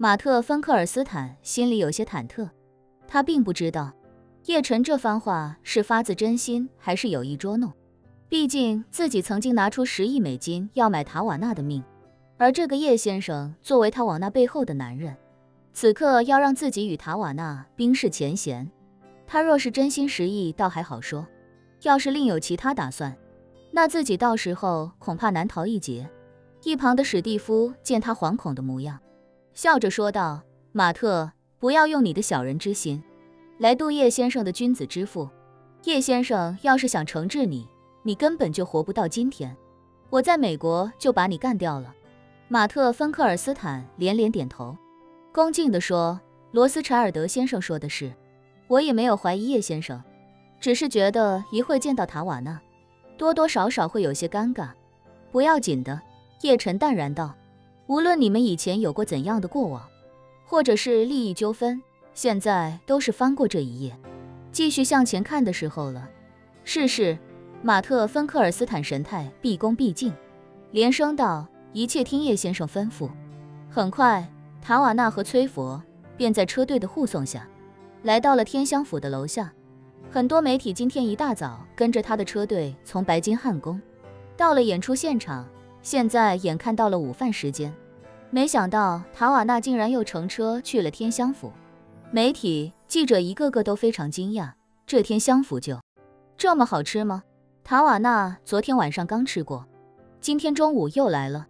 马特·芬克尔斯坦心里有些忐忑，他并不知道叶晨这番话是发自真心还是有意捉弄。毕竟自己曾经拿出10亿美金要买塔瓦纳的命，而这个叶先生作为他往那背后的男人，此刻要让自己与塔瓦纳冰释前嫌。他若是真心实意倒还好说，要是另有其他打算，那自己到时候恐怕难逃一劫。一旁的史蒂夫见他惶恐的模样，笑着说道：马特，不要用你的小人之心来度叶先生的君子之腹。叶先生要是想惩治你，你根本就活不到今天，我在美国就把你干掉了。马特·芬克尔斯坦连连点头，恭敬地说：罗斯柴尔德先生说的是，我也没有怀疑叶先生，只是觉得一会见到塔瓦纳，多多少少会有些尴尬。不要紧的，叶晨淡然道，无论你们以前有过怎样的过往，或者是利益纠纷，现在都是翻过这一页，继续向前看的时候了。是。马特·芬克尔斯坦神态毕恭毕敬，连声道：一切听叶先生吩咐。很快，塔瓦纳和崔佛便在车队的护送下来到了天香府的楼下。很多媒体今天一大早跟着他的车队从白金汉宫到了演出现场，现在眼看到了午饭时间，没想到塔瓦纳竟然又乘车去了天香府。媒体记者一个个都非常惊讶，这天香府就这么好吃吗？塔瓦纳昨天晚上刚吃过，今天中午又来了，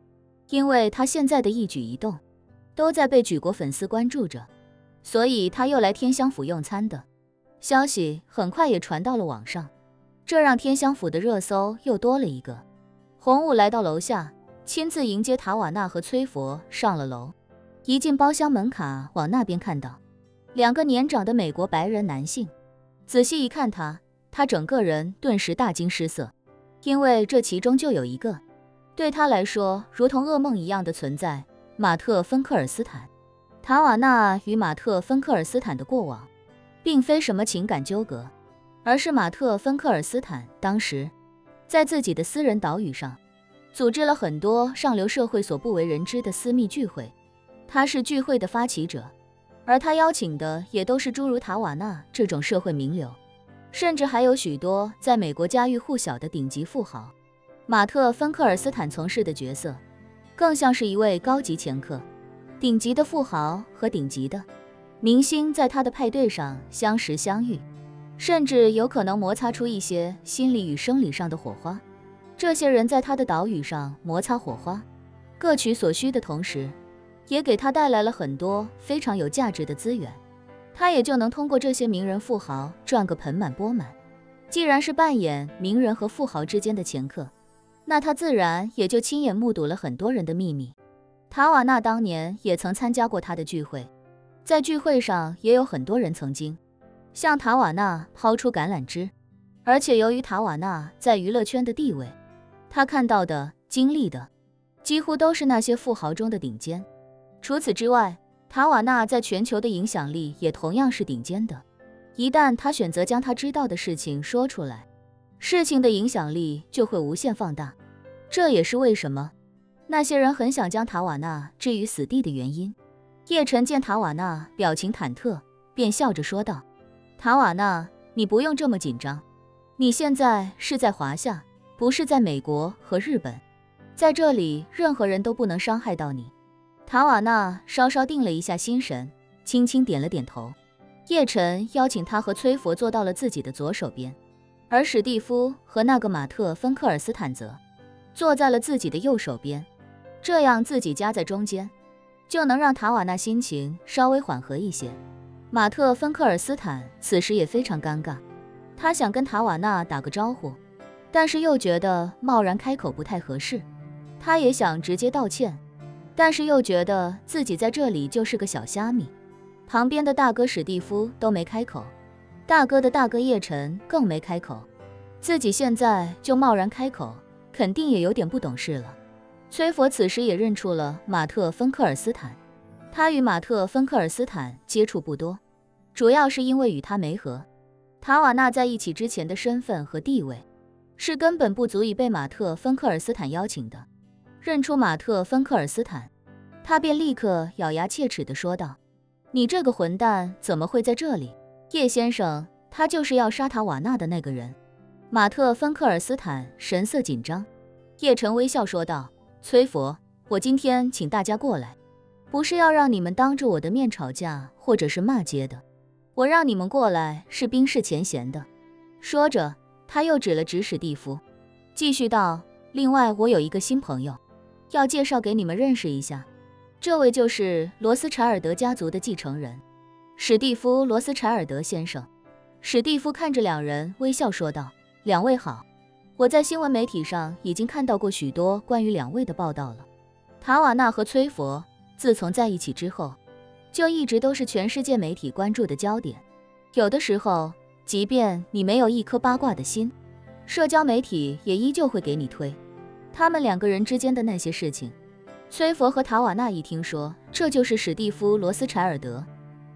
因为他现在的一举一动都在被举国粉丝关注着，所以他又来天香府用餐的消息很快也传到了网上，这让天香府的热搜又多了一个。洪武来到楼下，亲自迎接塔瓦纳和崔佛上了楼，一进包厢门卡往那边看到2个年长的美国白人男性，仔细一看他整个人顿时大惊失色，因为这其中就有一个对他来说如同噩梦一样的存在——马特·芬克尔斯坦。塔瓦纳与马特·芬克尔斯坦的过往并非什么情感纠葛，而是马特·芬克尔斯坦当时在自己的私人岛屿上组织了很多上流社会所不为人知的私密聚会，他是聚会的发起者，而他邀请的也都是诸如塔瓦纳这种社会名流，甚至还有许多在美国家喻户晓的顶级富豪。马特·芬克尔斯坦从事的角色更像是一位高级掮客，顶级的富豪和顶级的明星在他的派对上相识相遇，甚至有可能摩擦出一些心理与生理上的火花。这些人在他的岛屿上摩擦火花，各取所需的同时，也给他带来了很多非常有价值的资源，他也就能通过这些名人富豪赚个盆满钵满。既然是扮演名人和富豪之间的掮客，那他自然也就亲眼目睹了很多人的秘密。塔瓦纳当年也曾参加过他的聚会，在聚会上也有很多人曾经向塔瓦纳抛出橄榄枝，而且由于塔瓦纳在娱乐圈的地位，他看到的经历的几乎都是那些富豪中的顶尖。除此之外，塔瓦纳在全球的影响力也同样是顶尖的，一旦他选择将他知道的事情说出来，事情的影响力就会无限放大。这也是为什么那些人很想将塔瓦纳置于死地的原因。叶晨见塔瓦纳表情忐忑，便笑着说道：塔瓦纳，你不用这么紧张，你现在是在华夏，不是在美国和日本，在这里任何人都不能伤害到你。塔瓦纳稍稍定了一下心神，轻轻点了点头。叶晨邀请他和崔佛坐到了自己的左手边，而史蒂夫和那个马特·芬克尔斯坦则坐在了自己的右手边，这样自己夹在中间，就能让塔瓦纳心情稍微缓和一些。马特·芬克尔斯坦此时也非常尴尬，他想跟塔瓦纳打个招呼，但是又觉得贸然开口不太合适。他也想直接道歉，但是又觉得自己在这里就是个小虾米。旁边的大哥史蒂夫都没开口，大哥的大哥叶晨更没开口，自己现在就贸然开口，肯定也有点不懂事了。崔佛此时也认出了马特·芬克尔斯坦，他与马特·芬克尔斯坦接触不多，主要是因为与他没和塔瓦纳在一起之前的身份和地位，是根本不足以被马特·芬克尔斯坦邀请的。认出马特·芬克尔斯坦，他便立刻咬牙切齿地说道：“你这个混蛋怎么会在这里？叶先生，他就是要杀塔瓦纳的那个人。”马特·芬克尔斯坦神色紧张。叶晨微笑说道：“崔佛，我今天请大家过来，不是要让你们当着我的面吵架或者是骂街的，我让你们过来是冰释前嫌的。”说着，他又指了指史蒂夫，继续道：“另外，我有一个新朋友，要介绍给你们认识一下，这位就是罗斯柴尔德家族的继承人，史蒂夫·罗斯柴尔德先生。”史蒂夫看着两人微笑说道：“两位好，我在新闻媒体上已经看到过许多关于两位的报道了。塔瓦纳和崔佛自从在一起之后，就一直都是全世界媒体关注的焦点。有的时候，即便你没有一颗八卦的心，社交媒体也依旧会给你推他们两个人之间的那些事情。”崔佛和塔瓦纳一听说这就是史蒂夫·罗斯柴尔德，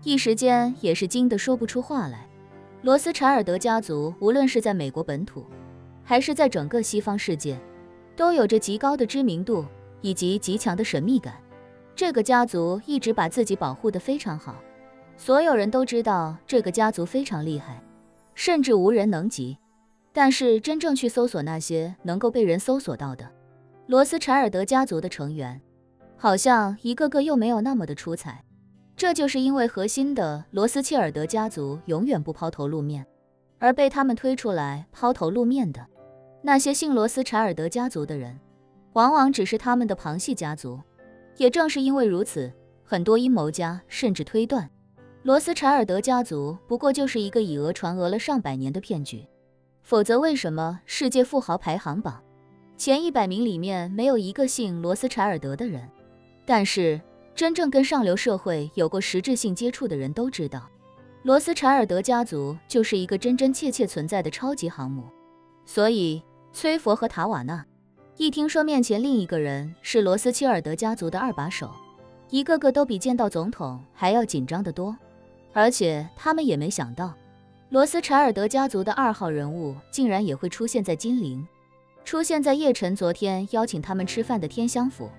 一时间也是惊得说不出话来。罗斯柴尔德家族无论是在美国本土，还是在整个西方世界，都有着极高的知名度以及极强的神秘感。这个家族一直把自己保护得非常好，所有人都知道这个家族非常厉害，甚至无人能及。但是真正去搜索那些能够被人搜索到的罗斯柴尔德家族的成员，好像一个个又没有那么的出彩。这就是因为核心的罗斯切尔德家族永远不抛头露面，而被他们推出来抛头露面的那些姓罗斯柴尔德家族的人，往往只是他们的旁系家族。也正是因为如此，很多阴谋家甚至推断，罗斯柴尔德家族不过就是一个以讹传讹了上百年的骗局。否则为什么世界富豪排行榜前100名里面没有一个姓罗斯柴尔德的人？但是真正跟上流社会有过实质性接触的人都知道，罗斯柴尔德家族就是一个真真切切存在的超级航母。所以崔佛和塔瓦纳一听说面前另一个人是罗斯切尔德家族的二把手，一个个都比见到总统还要紧张得多。而且他们也没想到，罗斯柴尔德家族的2号人物竟然也会出现在金陵，出现在叶晨昨天邀请他们吃饭的天香府。